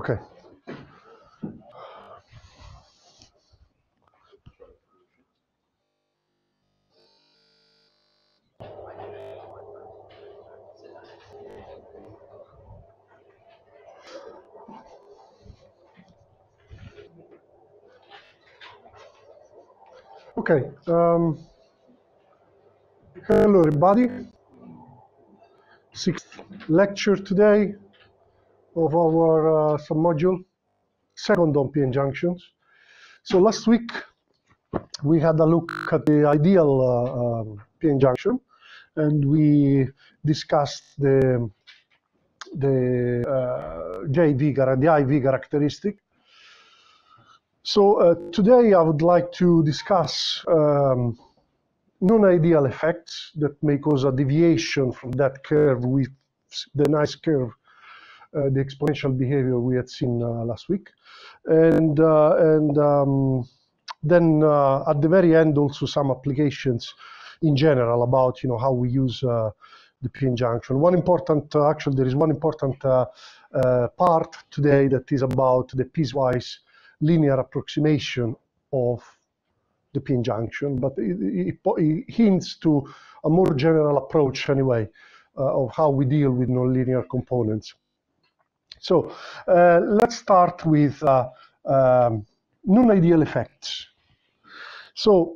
Okay. Okay. Hello, everybody. Sixth lecture today of our submodule, second on p-n junctions. So last week we had a look at the ideal p-n junction, and we discussed the JV, the IV characteristic. So today I would like to discuss non-ideal effects that may cause a deviation from that curve with the nice curve, the exponential behavior we had seen last week. And then at the very end, also some applications in general about how we use the p-n junction. One important, actually, there is one important part today that is about the piecewise linear approximation of the p-n junction, but it hints to a more general approach anyway of how we deal with nonlinear components. So let's start with non-ideal effects. So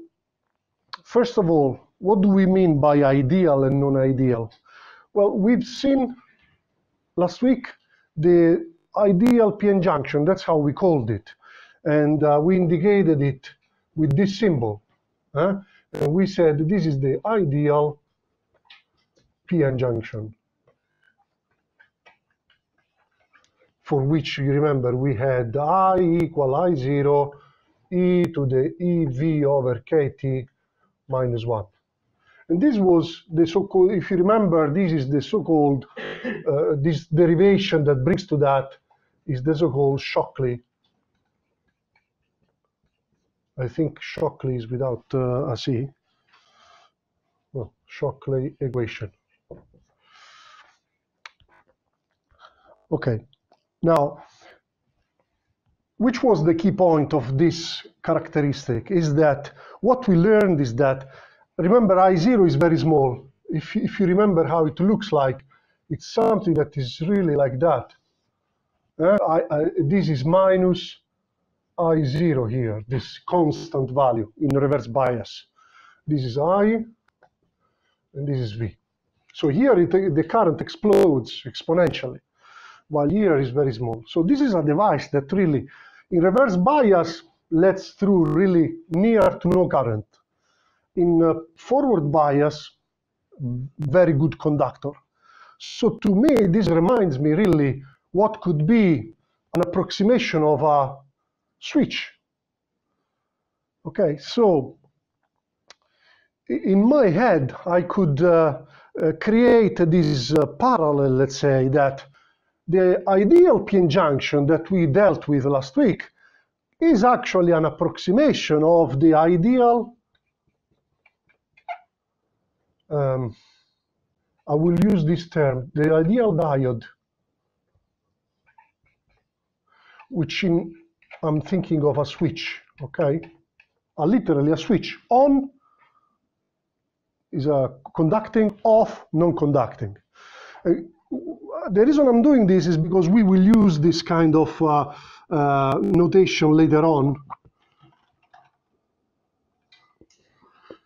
first of all, what do we mean by ideal and non-ideal? Well, we've seen last week the ideal p-n junction, that's how we called it. And we indicated it with this symbol. And we said this is the ideal p-n junction, for which, you remember, we had I equal I0 e to the EV over KT minus 1. And this was the so-called, if you remember, this is the so-called, this derivation that brings to that is the so-called Shockley. I think Shockley is without a C. Well, Shockley equation. Okay. Now, which was the key point of this characteristic is that what we learned is that, remember, I0 is very small. If you remember how it looks like, it's something that is really like that. This is minus I0 here, this constant value in reverse bias. This is I, and this is V. So here the current explodes exponentially, while here is very small. So this is a device that really, in reverse bias, lets through really near to no current. In forward bias, very good conductor. So to me, this reminds me really what could be an approximation of a switch. Okay, so in my head, I could create this parallel, let's say, that the ideal p-n junction that we dealt with last week is actually an approximation of the ideal, I will use this term, the ideal diode, which I'm thinking of a switch, okay? Literally a switch. On is a conducting, off, non-conducting. The reason I'm doing this is because we will use this kind of notation later on.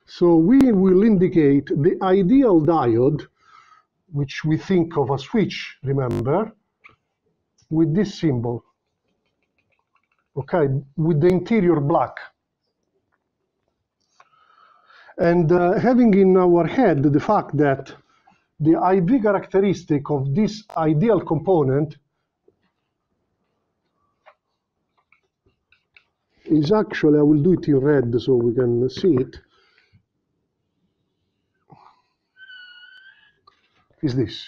So we will indicate the ideal diode, which we think of a switch, remember, with this symbol, okay, with the interior black. And having in our head the fact that the IV characteristic of this ideal component is actually, I will do it in red so we can see it, is this,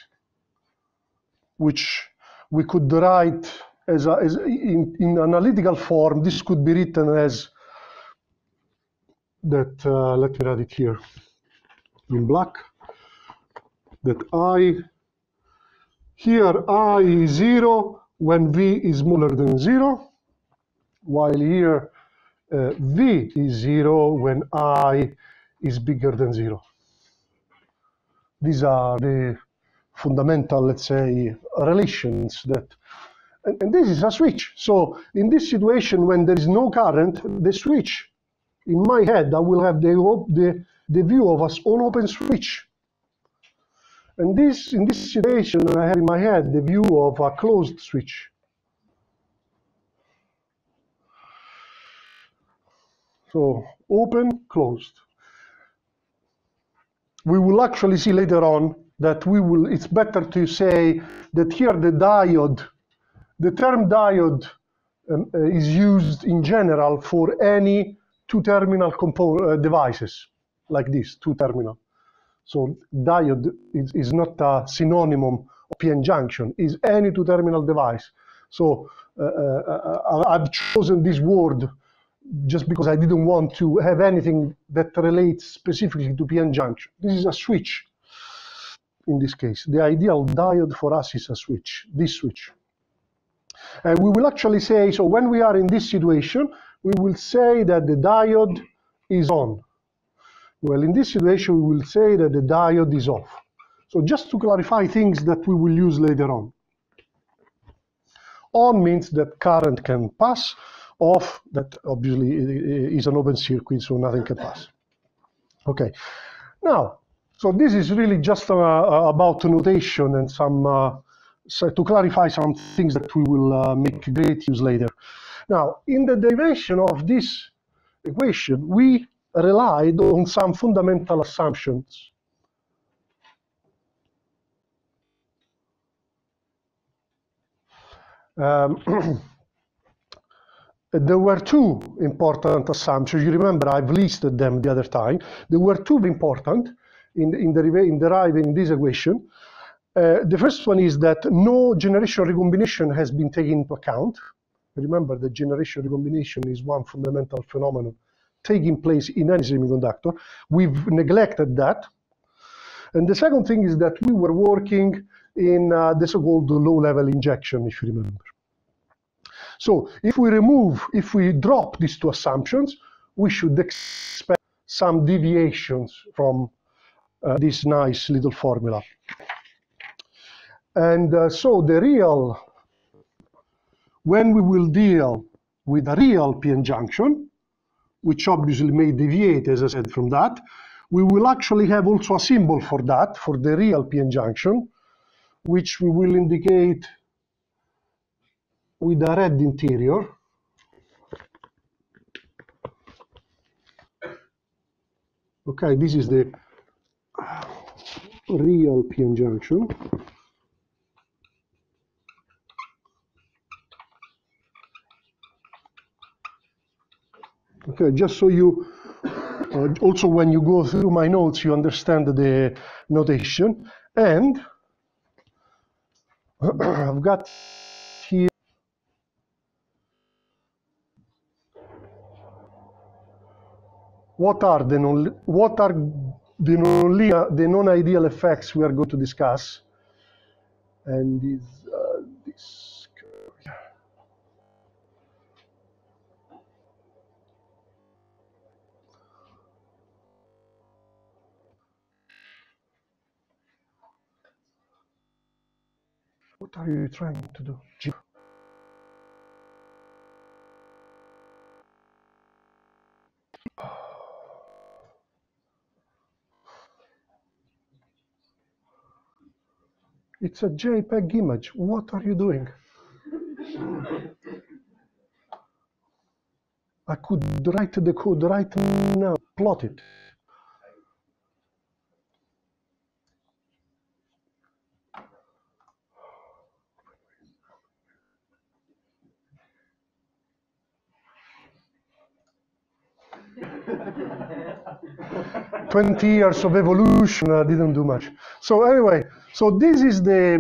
which we could write as in analytical form. This could be written as that, let me write it here in black, that I, here I is 0, when V is smaller than 0, while here V is 0 when I is bigger than 0. These are the fundamental, let's say, relations that, and this is a switch. So in this situation, when there is no current, the switch, in my head, I will have the view of an open switch. And this, in this situation, I have in my head the view of a closed switch. So open, closed. We will actually see later on that it's better to say that here the diode, the term diode is used in general for any two-terminal devices, like this, two-terminal. So diode is not a synonym of PN junction, is any two-terminal device. So I've chosen this word just because I didn't want to have anything that relates specifically to PN junction. This is a switch in this case. The ideal diode for us is a switch, this switch. And we will actually say, so when we are in this situation, we will say that the diode is on. Well, in this situation, we will say that the diode is off. So just to clarify things that we will use later on. On means that current can pass. Off, that obviously is an open circuit, so nothing can pass. Okay. Now, so this is really just about notation and some, so to clarify some things that we will make great use later. Now, in the derivation of this equation, we relied on some fundamental assumptions. There were two important assumptions. You remember I've listed them the other time. There were two important in deriving this equation. The first one is that no generation recombination has been taken into account. Remember that generation recombination is one fundamental phenomenon taking place in any semiconductor. We've neglected that. And the second thing is that we were working in the so-called low-level injection, if you remember. So if we drop these two assumptions, we should expect some deviations from this nice little formula. And so when we will deal with a real PN junction, which obviously may deviate, as I said, from that, we will actually have also a symbol for that, for the real PN junction, which we will indicate with a red interior. Okay, this is the real PN junction. Okay, just so you, also when you go through my notes, you understand the notation. And I've got here what are the non-ideal effects we are going to discuss. And this. What are you trying to do? It's a JPEG image. What are you doing? I could write the code right now, plot it. "20 years of evolution didn't do much." So anyway, so this is the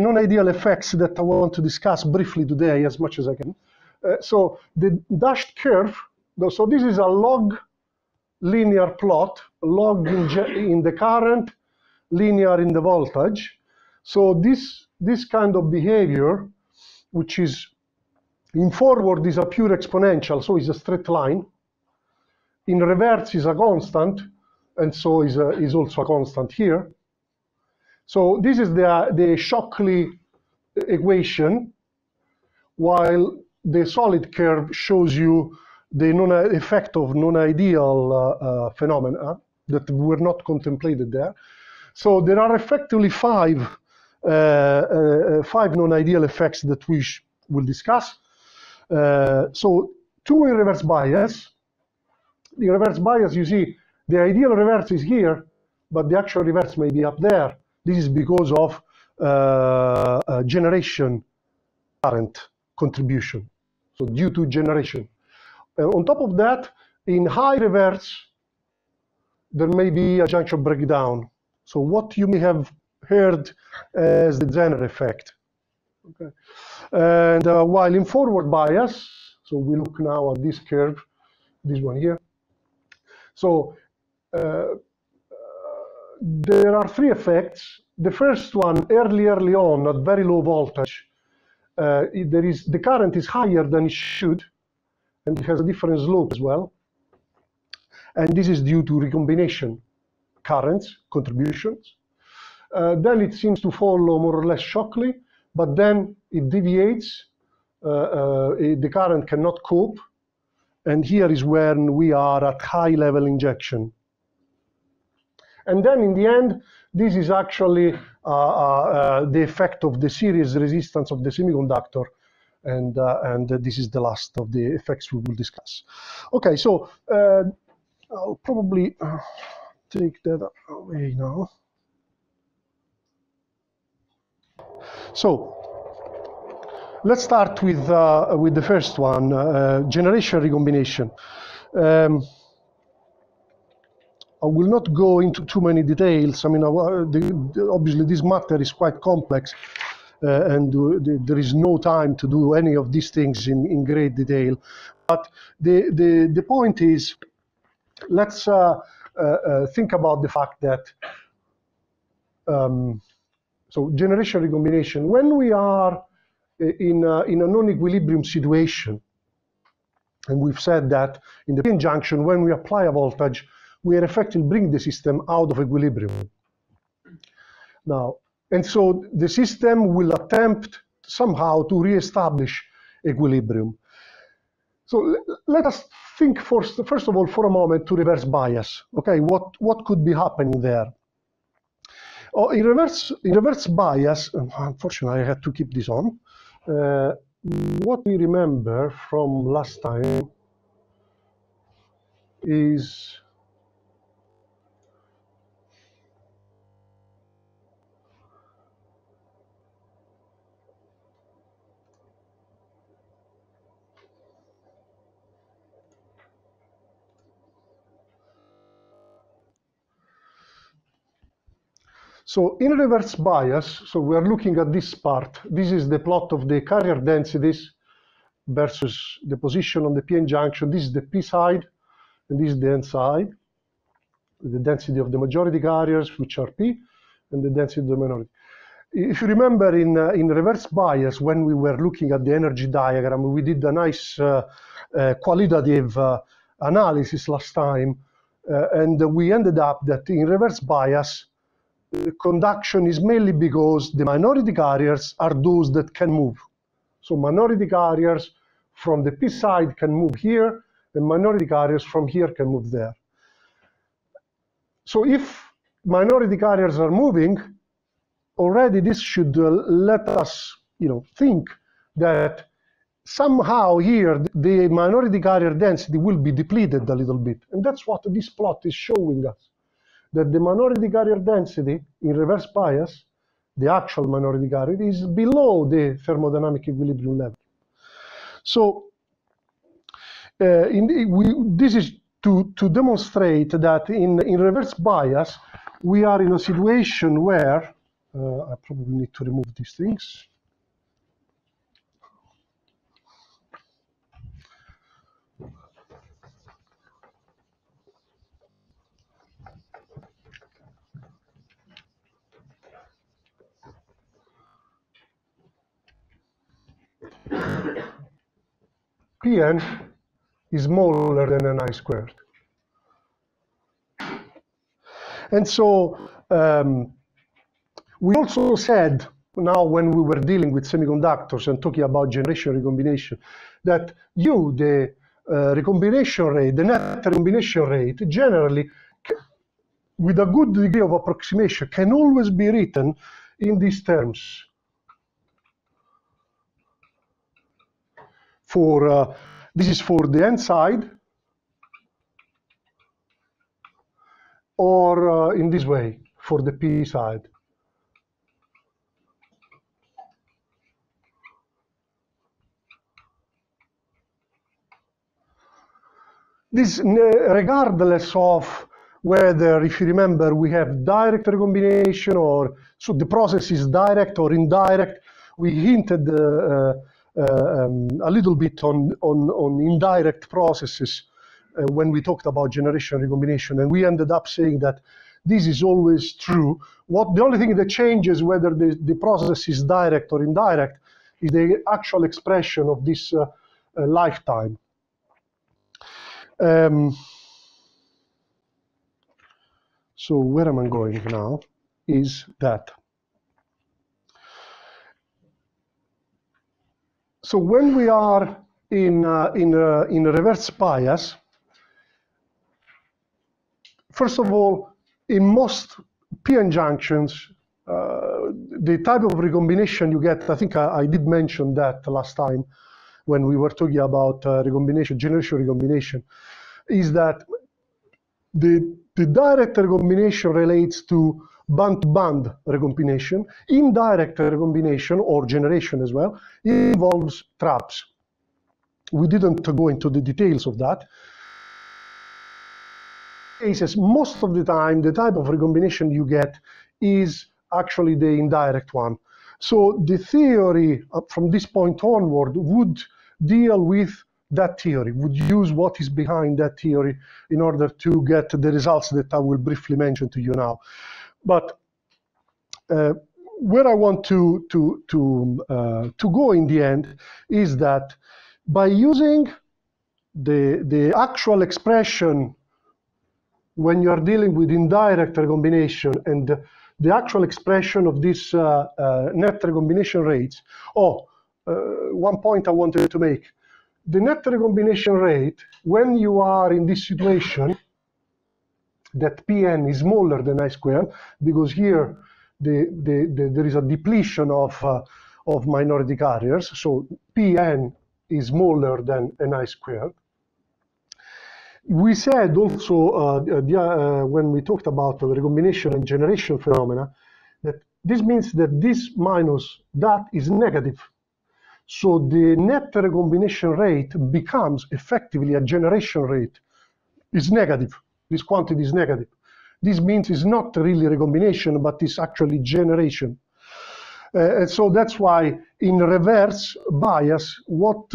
non-ideal effects that I want to discuss briefly today as much as I can. So the dashed curve, so this is a log linear plot, log in the current, linear in the voltage. So this kind of behavior which is in forward is a pure exponential, so it's a straight line. In reverse is a constant, and so is also a constant here. So this is the Shockley equation, while the solid curve shows you the effect of non-ideal phenomena that were not contemplated there. So there are effectively five non-ideal effects that we will discuss. So two in reverse bias. The reverse bias, you see, the ideal reverse is here, but the actual reverse may be up there. This is because of generation current contribution, so due to generation. On top of that, in high reverse, there may be a junction breakdown. So what you may have heard as the Zener effect. Okay. And while in forward bias, so we look now at this curve, this one here. So there are three effects. The first one, early on at very low voltage, the current is higher than it should, and it has a different slope as well. And this is due to recombination currents, contributions. Then it seems to follow more or less Shockley, but then it deviates. The current cannot cope. And here is when we are at high level injection. And then in the end, this is actually the effect of the series resistance of the semiconductor. And this is the last of the effects we will discuss. Okay, so I'll probably take that away now. So let's start with the first one, generation recombination. I will not go into too many details. I mean, obviously this matter is quite complex, and there is no time to do any of these things in great detail. But the point is, let's think about the fact that so generation recombination, when we are in a non-equilibrium situation, and we've said that in the p-n junction, when we apply a voltage, we are effectively bringing the system out of equilibrium. Now, and so the system will attempt somehow to reestablish equilibrium. So let us think first of all for a moment to reverse bias. Okay, what could be happening there? Oh, in reverse bias, unfortunately I had to keep this on. What we remember from last time is so in reverse bias, so we are looking at this part. This is the plot of the carrier densities versus the position on the p-n junction. This is the p side, and this is the n side. The density of the majority carriers, which are p, and the density of the minority. If you remember in reverse bias, when we were looking at the energy diagram, we did a nice qualitative analysis last time, and we ended up that in reverse bias, conduction is mainly because the minority carriers are those that can move. So minority carriers from the p side can move here, and minority carriers from here can move there. So if minority carriers are moving, already this should let us, think that somehow here the minority carrier density will be depleted a little bit, and that's what this plot is showing us. That the minority carrier density in reverse bias, the actual minority carrier, is below the thermodynamic equilibrium level. So this is to demonstrate that in reverse bias, we are in a situation where, I probably need to remove these things. Pn is smaller than ni squared. And so we also said, now when we were dealing with semiconductors and talking about generation recombination, that the recombination rate, the net recombination rate, generally, with a good degree of approximation, can always be written in these terms. For this is for the n side, or in this way for the p side. This, regardless of whether, if you remember, we have direct recombination, or so the process is direct or indirect. We hinted a little bit on indirect processes when we talked about generation recombination, and we ended up saying that this is always true. The only thing that changes whether the process is direct or indirect is the actual expression of this lifetime. So where am I going now is that. So when we are in reverse bias, first of all, in most PN junctions, the type of recombination you get, I think I did mention that last time when we were talking about recombination, generation recombination, is that the direct recombination relates to band-to-band recombination. Indirect recombination, or generation as well, involves traps. We didn't go into the details of that. Most of the time, the type of recombination you get is actually the indirect one. So the theory from this point onward would deal with that theory, would use what is behind that theory in order to get the results that I will briefly mention to you now. But where I want to go in the end is that by using the actual expression when you are dealing with indirect recombination and the actual expression of this net recombination rates. One point I wanted to make. The net recombination rate, when you are in this situation, that Pn is smaller than I squared, because here there is a depletion of minority carriers, so Pn is smaller than Ni squared. We said also when we talked about the recombination and generation phenomena that this means that this minus that is negative. So the net recombination rate becomes effectively a generation rate. It's negative. This quantity is negative. This means it's not really recombination, but it's actually generation. And so that's why in reverse bias, what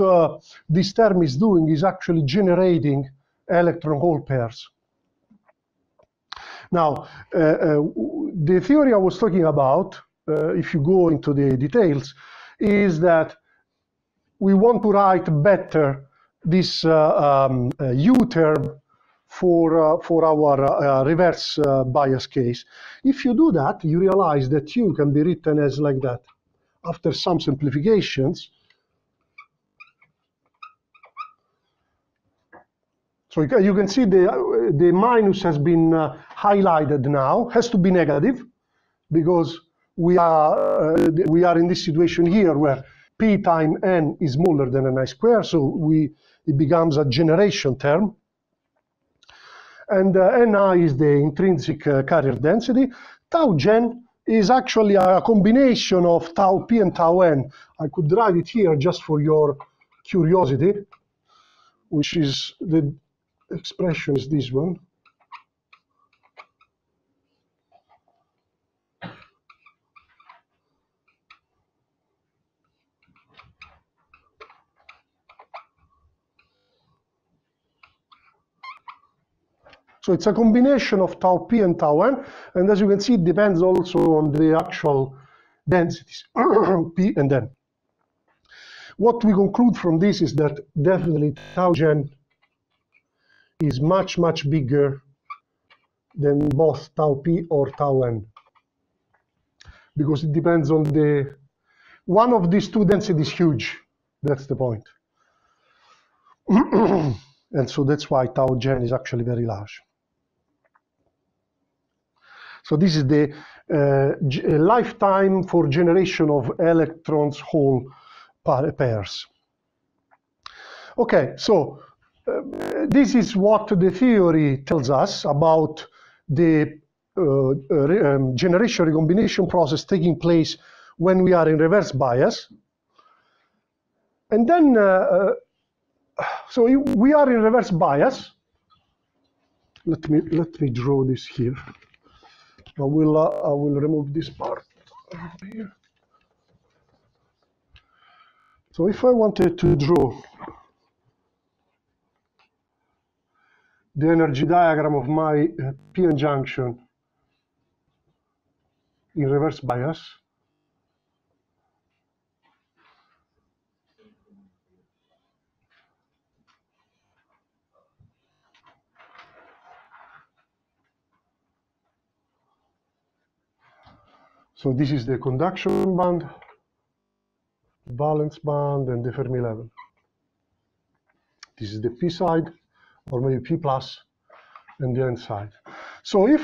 this term is doing is actually generating electron-hole pairs. Now, the theory I was talking about, if you go into the details, is that we want to write better this U term for our reverse bias case. If you do that, you realize that U can be written as like that. After some simplifications, so you can see the minus has been highlighted now, has to be negative, because we are in this situation here where P times N is smaller than Ni squared, so it becomes a generation term. And Ni is the intrinsic carrier density. Tau gen is actually a combination of tau P and tau N. I could write it here just for your curiosity, which is the expression is this one. So it's a combination of tau P and tau N, and as you can see, it depends also on the actual densities, P and N. what we conclude from this is that definitely tau gen is much, much bigger than both tau p or tau n, because it depends on one of these two densities is huge. That's the point. And so that's why tau gen is actually very large. So this is the lifetime for generation of electrons hole pairs. Okay, so this is what the theory tells us about the generation recombination process taking place when we are in reverse bias. And then, so we are in reverse bias. Let me draw this here. I will remove this part here. So if I wanted to draw the energy diagram of my p-n junction in reverse bias, so this is the conduction band, valence band, and the Fermi level. This is the p side, or maybe p plus, and the n side. So if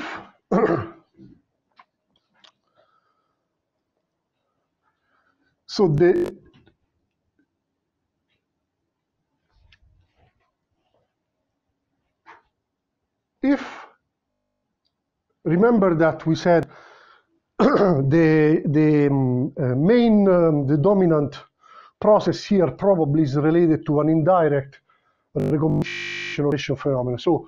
so remember that we said the dominant process here probably is related to an indirect recombination phenomenon. So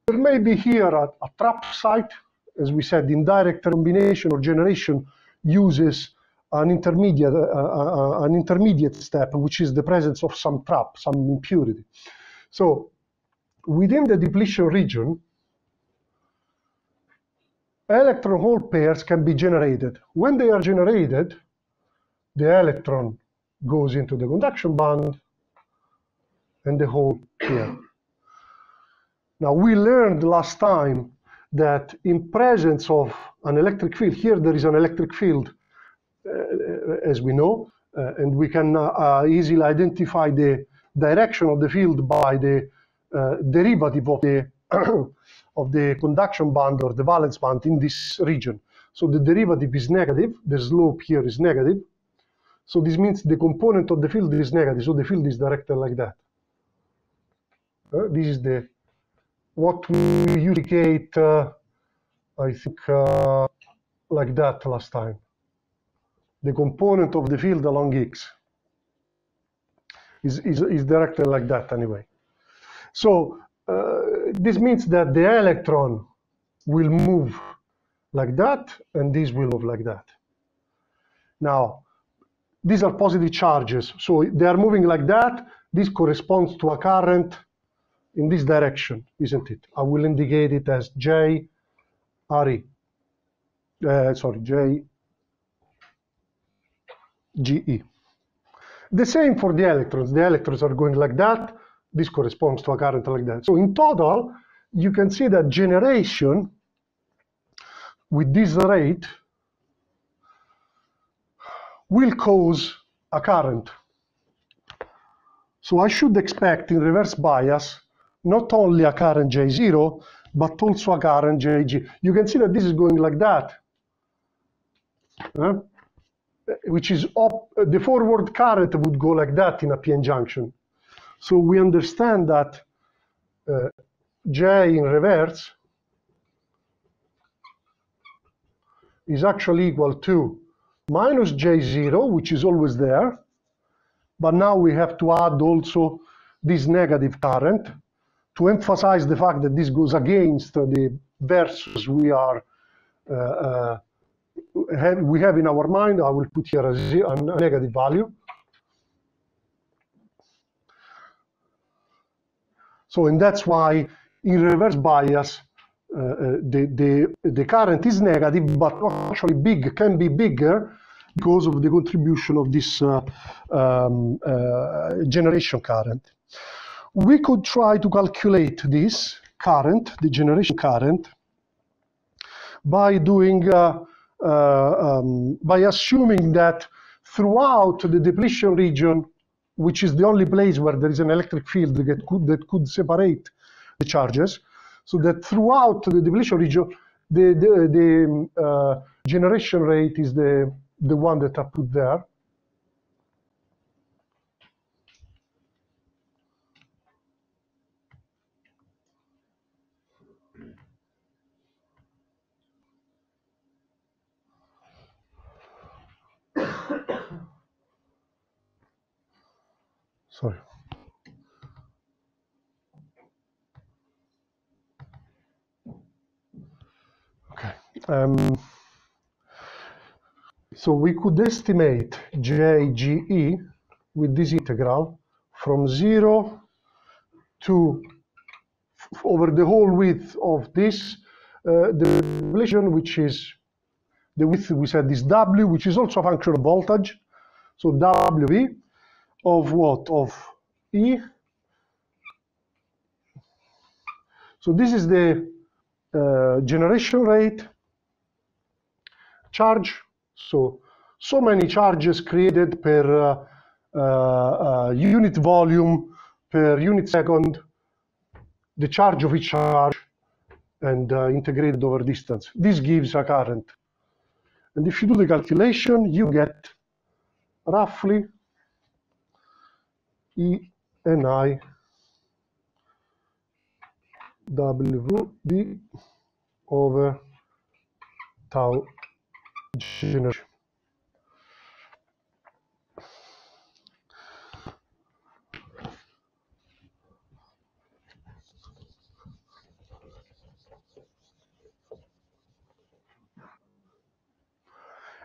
there may be here a trap site. As we said, indirect recombination or generation uses an intermediate step, which is the presence of some trap, some impurity. So within the depletion region, electron hole pairs can be generated. When they are generated, the electron goes into the conduction band and the hole here. Now, we learned last time that in presence of an electric field, here there is an electric field, as we know, and we can easily identify the direction of the field by the derivative of the of the conduction band or the valence band in this region. So the derivative is negative, the slope here is negative. So this means the component of the field is negative, so the field is directed like that. This is what we indicate, I think, like that last time. The component of the field along X is directed like that anyway. So this means that the electron will move like that, and this will move like that. Now, these are positive charges, so they are moving like that. This corresponds to a current in this direction, isn't it? I will indicate it as J RE. J GE. The same for the electrons. The electrons are going like that. This corresponds to a current like that. So in total, you can see that generation with this rate will cause a current. So I should expect in reverse bias not only a current J0, but also a current JG. You can see that this is going like that, which is the forward current would go like that in a p-n junction. So we understand that J in reverse is actually equal to minus J0, which is always there, but now we have to add also this negative current to emphasize the fact that this goes against the versus we have in our mind. I will put here a negative value. So, and that's why in reverse bias, the current is negative, but actually can be bigger because of the contribution of this generation current. We could try to calculate this current, the generation current, by doing by assuming that throughout the depletion region, which is the only place where there is an electric field that could separate the charges, so that throughout the depletion region, the generation rate is the one that I put there. Sorry. Okay. So we could estimate JGE with this integral from 0 to over the whole width of this the depletion, which is the width we said is W, which is also a function of voltage. So WV of what? Of E. So this is the generation rate charge. So many charges created per unit volume, per unit second, the charge of each charge, and integrated over distance. This gives a current. And if you do the calculation, you get roughly E and I WD over tau generation.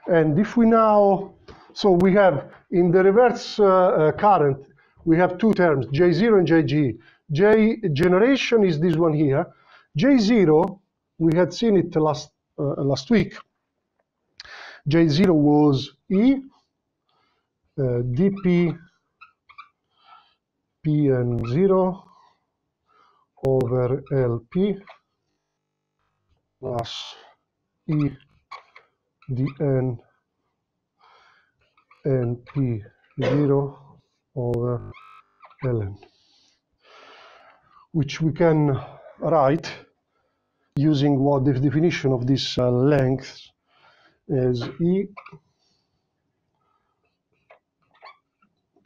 And if we now, so we have in the reverse current, we have two terms, J0 and JG. J generation is this one here. J0, we had seen it last week. J0 was E dP Pn0 over Lp plus E dN Np0 over Ln, which we can write using what the definition of this length is E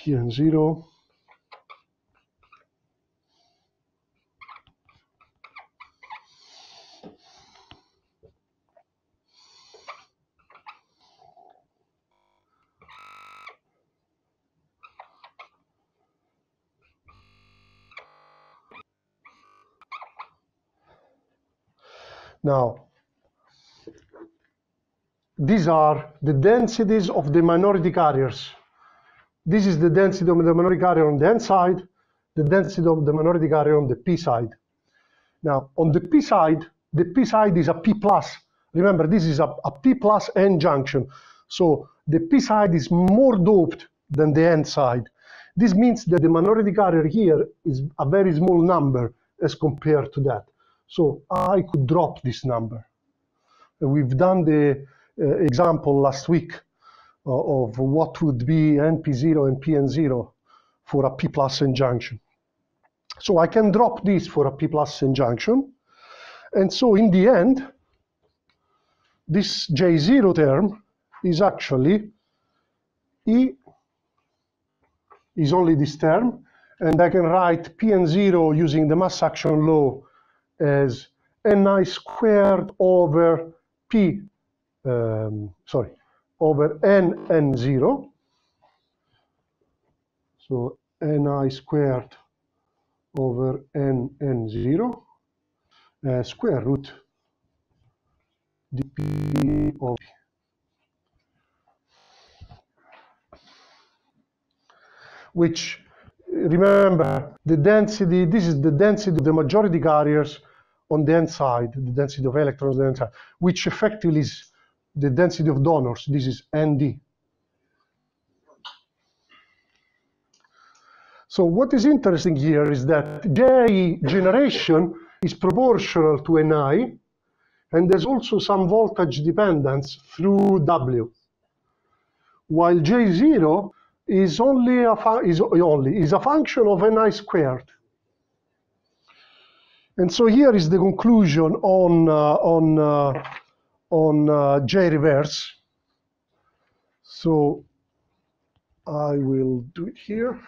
Pn0 Now, these are the densities of the minority carriers. This is the density of the minority carrier on the N side, the density of the minority carrier on the P side. Now, on the P side is a P plus. Remember, this is a P plus N junction. So the P side is more doped than the N side. This means that the minority carrier here is a very small number as compared to that. So I could drop this number. We've done the example last week of what would be NP0 and PN0 for a P plus N junction. So I can drop this for a P plus N junction. And so in the end, this J0 term is actually E is only this term. And I can write Pn0 using the mass action law as Ni squared over over Nn0. So Ni squared over Nn0 square root dP of P. Which, remember, the density, this is the density of the majority carriers on the N side, the density of electrons on the N side, which effectively is the density of donors. This is Nd. So what is interesting here is that J generation is proportional to Ni, and there's also some voltage dependence through W, while J0 is only a function of Ni squared. And so here is the conclusion on J reverse. So I will do it here.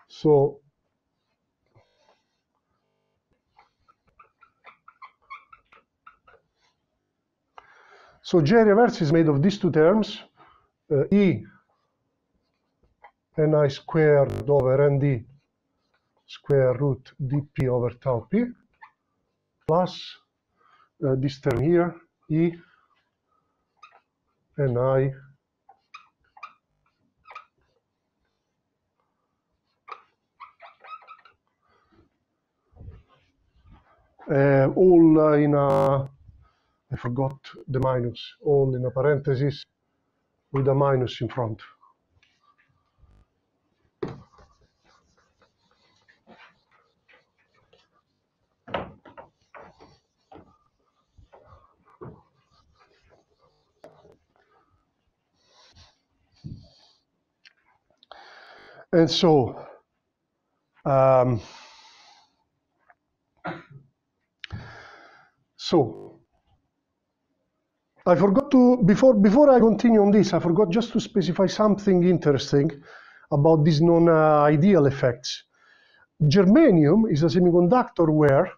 So J reverse is made of these two terms, E Ni squared over Nd square root dp over tau p, plus this term here, E Ni all in a, I forgot the minus, all in a parenthesis with a minus in front. And so, I forgot to, before I continue on this, I forgot just to specify something interesting about these non-ideal effects. Germanium is a semiconductor where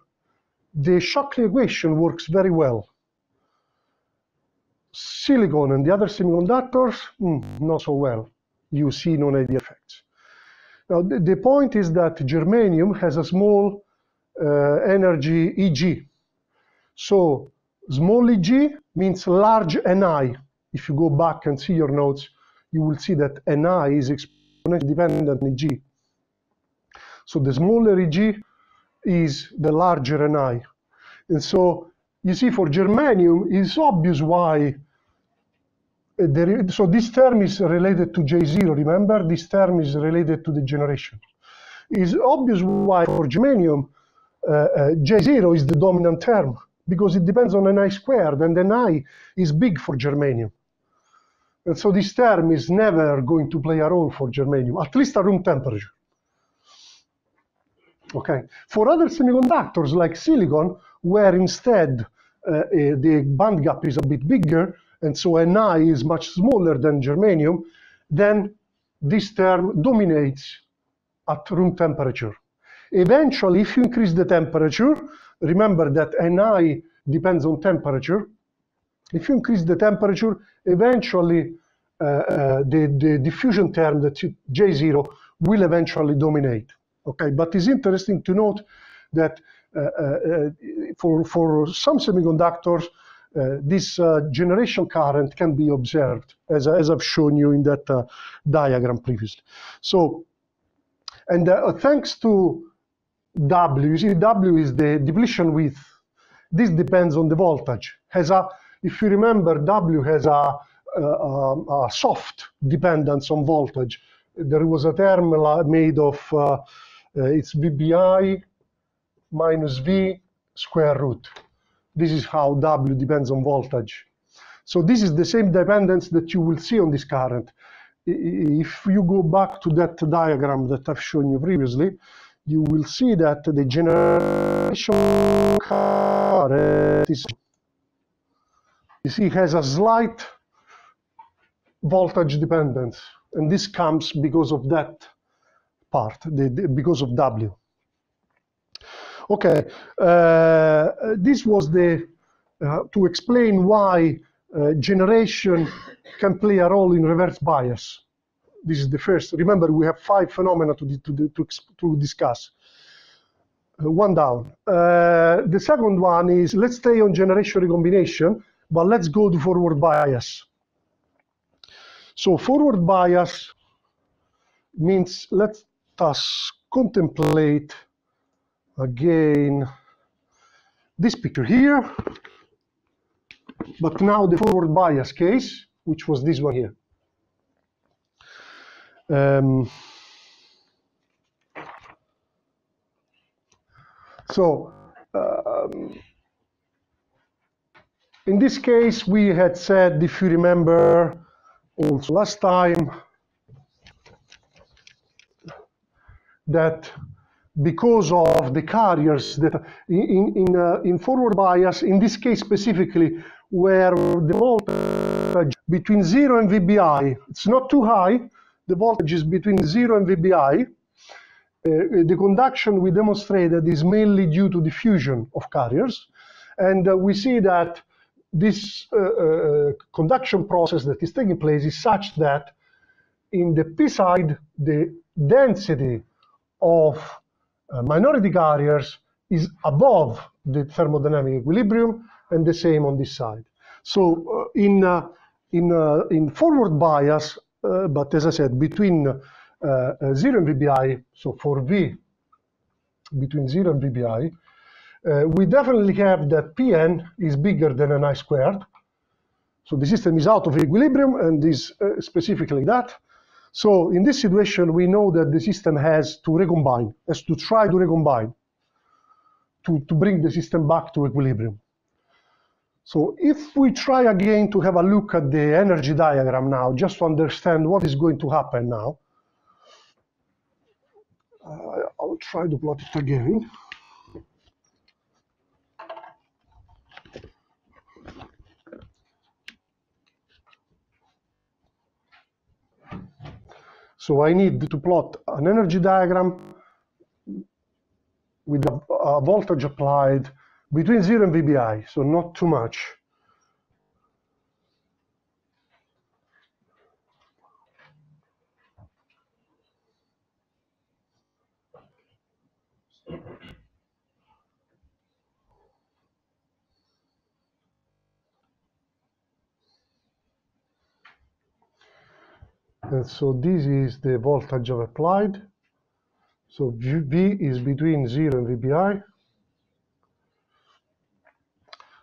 the Shockley equation works very well. Silicon and the other semiconductors, not so well. You see non-ideal effects. Now, the point is that germanium has a small energy Eg. So, small Eg means large Ni. If you go back and see your notes, you will see that Ni is exponentially dependent on Eg. So, the smaller Eg is the larger Ni. And so, you see, for germanium, it's obvious why. So this term is related to J0, remember? This term is related to the generation. It's obvious why for germanium, J0 is the dominant term, because it depends on Ni squared, and Ni is big for germanium. And so this term is never going to play a role for germanium, at least at room temperature. Okay. For other semiconductors like silicon, where instead the band gap is a bit bigger, and so Ni is much smaller than germanium, then this term dominates at room temperature. Eventually, if you increase the temperature, remember that Ni depends on temperature. If you increase the temperature, eventually the diffusion term, that J0, will eventually dominate. Okay, but it's interesting to note that for some semiconductors, this generation current can be observed, as I've shown you in that diagram previously. So, and thanks to W, you see W is the depletion width. This depends on the voltage. If you remember, W has a soft dependence on voltage. There was a term made of, it's VBI minus V square root. This is how W depends on voltage. So this is the same dependence that you will see on this current. If you go back to that diagram that I've shown you previously, you will see that the generation current is, you see, has a slight voltage dependence, and this comes because of that part, because of W. Okay, this was to explain why generation can play a role in reverse bias. This is the first. Remember, we have 5 phenomena to discuss. One down. The second one is, let's stay on generation recombination, but let's go to forward bias. So forward bias means, let us contemplate again this picture here, but now the forward bias case. which was this one here. In this case, we had said, if you remember, also last time, that because of the carriers that in forward bias, in this case specifically, where the voltage between 0 and VBI, it's not too high, the voltage is between 0 and VBI, the conduction we demonstrated is mainly due to diffusion of carriers. And we see that this conduction process that is taking place is such that in the P side, the density of minority carriers is above the thermodynamic equilibrium, and the same on this side. So in forward bias, but as I said, between 0 and VBI, so for V between 0 and VBI, we definitely have that Pn is bigger than Ni squared. So the system is out of equilibrium and is specifically that. So in this situation, we know that the system has to recombine, has to try to recombine to bring the system back to equilibrium. So if we try again to have a look at the energy diagram now, just to understand what is going to happen now, I'll try to plot it again. So I need to plot an energy diagram with a voltage applied between 0 and VBI, so not too much. And so this is the voltage I've applied. So V is between 0 and VBI.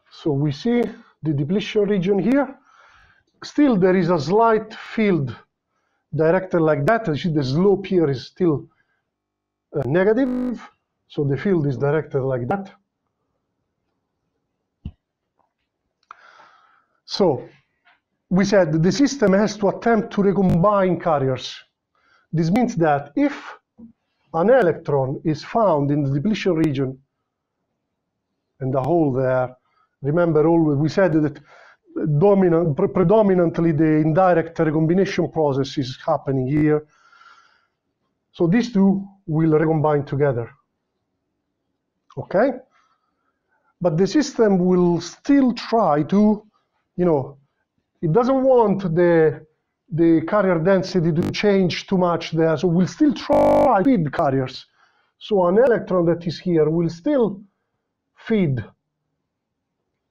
So we see the depletion region here. Still, there is a slight field directed like that. You see the slope here is still negative. So the field is directed like that. So we said the system has to attempt to recombine carriers. This means that if an electron is found in the depletion region and the hole there, remember always we said that predominantly the indirect recombination process is happening here. So these two will recombine together. Okay? But the system will still try to, it doesn't want the carrier density to change too much there, so we'll still try to feed carriers. So an electron that is here will still feed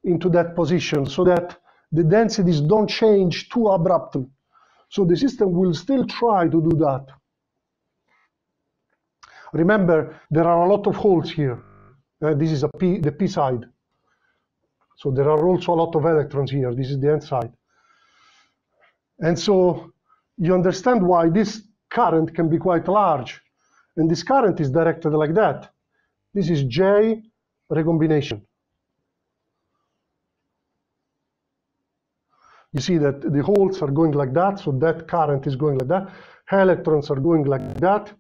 into that position so that the densities don't change too abruptly. So the system will still try to do that. Remember, there are a lot of holes here. This is the P side. So there are also a lot of electrons here. This is the N side. And so you understand why this current can be quite large. And this current is directed like that. This is J recombination. You see that the holes are going like that, so that current is going like that. Electrons are going like that,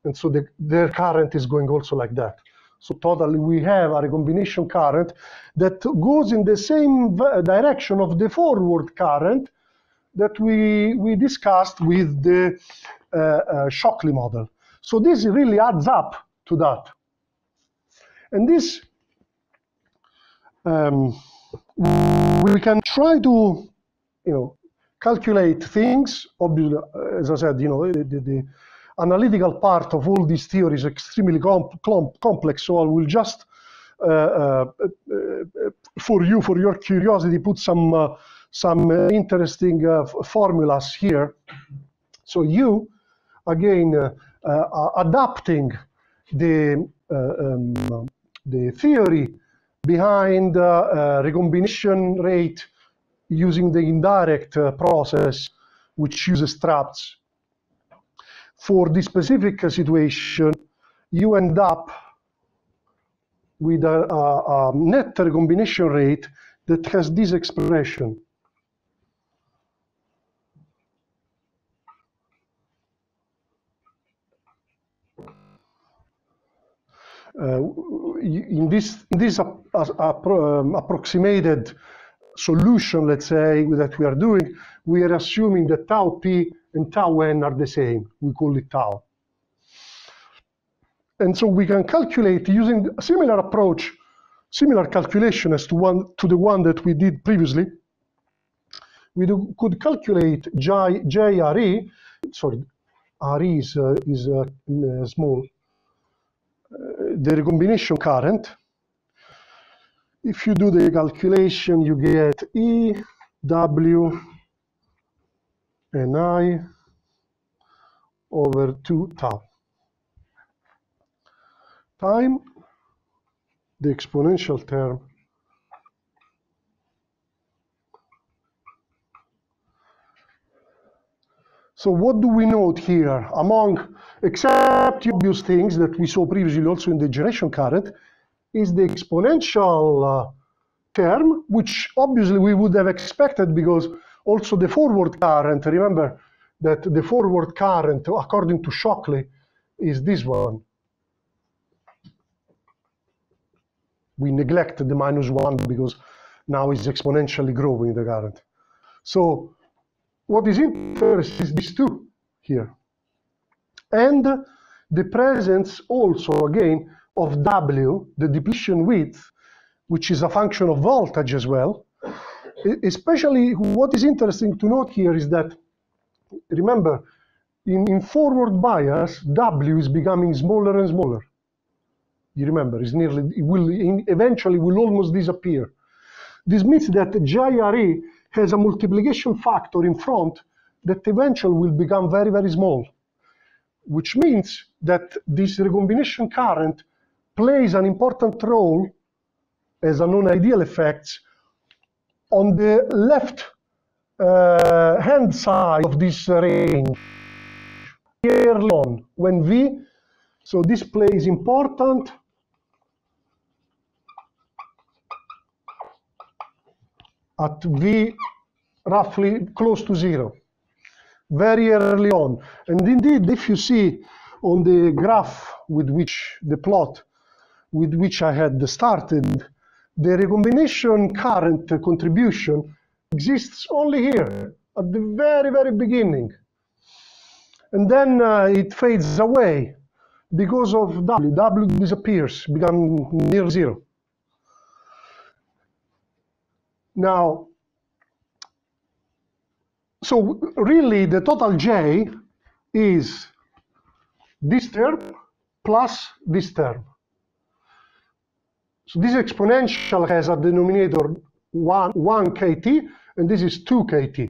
and so their current is going also like that. So totally we have a recombination current that goes in the same direction of the forward current that we discussed with the Shockley model. So this really adds up to that. And this, we can try to, calculate things. Obviously, as I said, the analytical part of all these theories is extremely complex. So I will just, for your curiosity, put some interesting formulas here. So you, again, adapting the theory behind recombination rate using the indirect process, which uses traps. For this specific situation, you end up with a net recombination rate that has this expression. In this approximated solution, let's say, that we are doing, we are assuming that tau p and tau n are the same. We call it tau. And so we can calculate using a similar approach, similar calculation as to the one that we did previously. We could calculate JRE, sorry, RE is small, the recombination current. If you do the calculation, you get E, W, and I over 2 tau. Time, the exponential term, so what do we note here? Among, except the obvious things that we saw previously also in the generation current, is the exponential term, which obviously we would have expected because also the forward current, remember that the forward current, according to Shockley, is this one. We neglected the -1 because now it's exponentially growing, the current. So what is interesting is these two here. And the presence also, again, of W, the depletion width, which is a function of voltage as well. Especially what is interesting to note here is that, remember, in forward bias, W is becoming smaller and smaller. You remember, eventually will almost disappear. This means that JRE has a multiplication factor in front that eventually will become very, very small, which means that this recombination current plays an important role as a non-ideal effect on the left hand side of this range, early on, when V, so this plays important at V roughly close to 0, very early on. And indeed, if you see on the graph with which, the plot with which I had started, the recombination current contribution exists only here, at the very, very beginning. And then it fades away because of W. W disappears, becomes near 0. Now, so really the total J is this term plus this term. So this exponential has a denominator 1 kT, and this is 2 kT.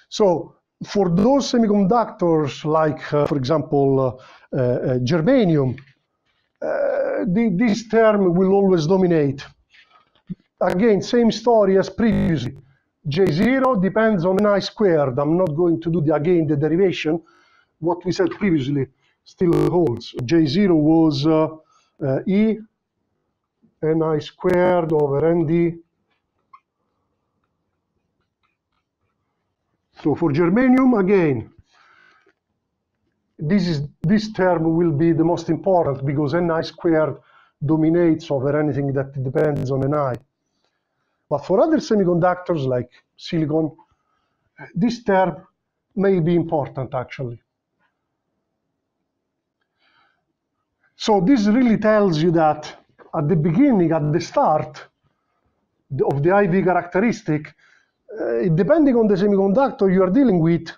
So for those semiconductors like, for example, germanium, this term will always dominate. Again, same story as previously. J0 depends on Ni squared. I'm not going to do again the derivation. What we said previously still holds. J0 was E Ni squared over Nd. So for germanium, again, this term will be the most important because Ni squared dominates over anything that depends on Ni. But for other semiconductors like silicon, this term may be important actually. So this really tells you that at the beginning, at the start of the IV characteristic, depending on the semiconductor you are dealing with,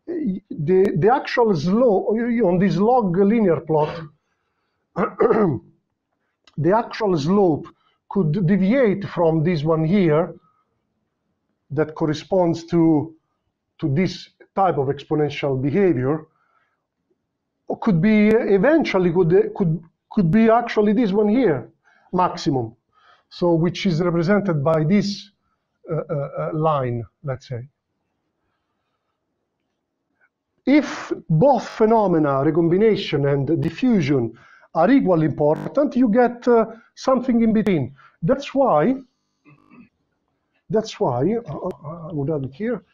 the actual slope, on this log linear plot, the actual slope could deviate from this one here that corresponds to this type of exponential behavior, or could be eventually could be actually this one here, maximum. So which is represented by this line, let's say. If both phenomena, recombination and diffusion, are equally important, you get something in between. That's why I would add it here.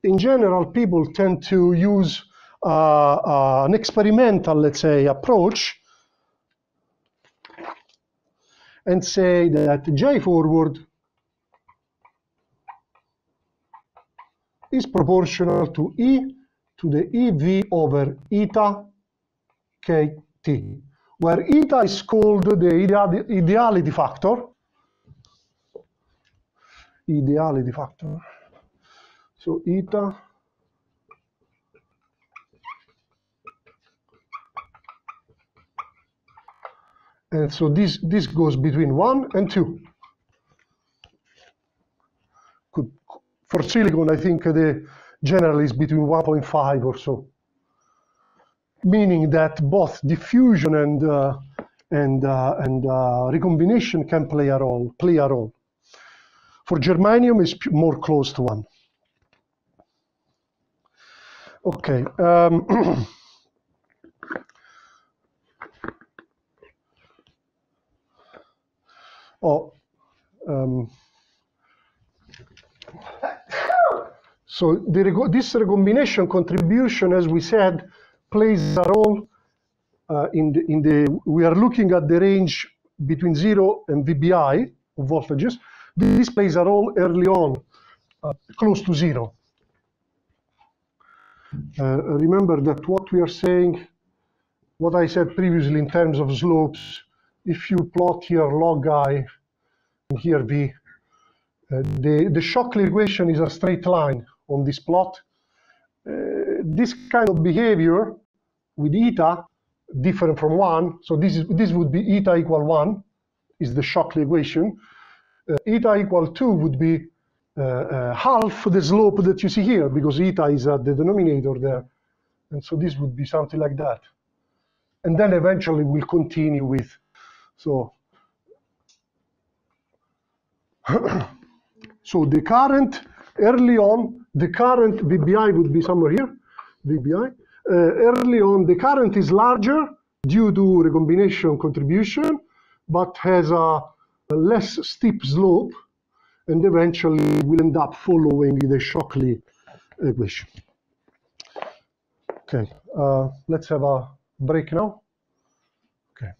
In general, people tend to use an experimental, let's say, approach and say that J forward is proportional to E to the EV over eta KT, where eta is called the ideality factor. Ideality factor. So eta and so this goes between 1 and 2. For silicon, I think the general is between 1.5 or so, meaning that both diffusion and recombination can play a role. For germanium, it's more close to 1. Okay. So this recombination contribution, as we said, plays a role we are looking at the range between 0 and VBI of voltages. This plays a role early on, close to 0. Remember that what we are saying, what I said previously in terms of slopes, if you plot here log I and here V, the Shockley equation is a straight line on this plot. This kind of behavior with eta different from 1, so this would be eta equal 1, is the Shockley equation. Eta equal 2 would be half the slope that you see here, because eta is at the denominator there. And so this would be something like that. And then eventually we'll continue with, so so the current, early on, the current VBI would be somewhere here, VBI. Early on, the current is larger due to recombination contribution, but has a less steep slope, and eventually will end up following the Shockley equation. Okay, let's have a break now. Okay.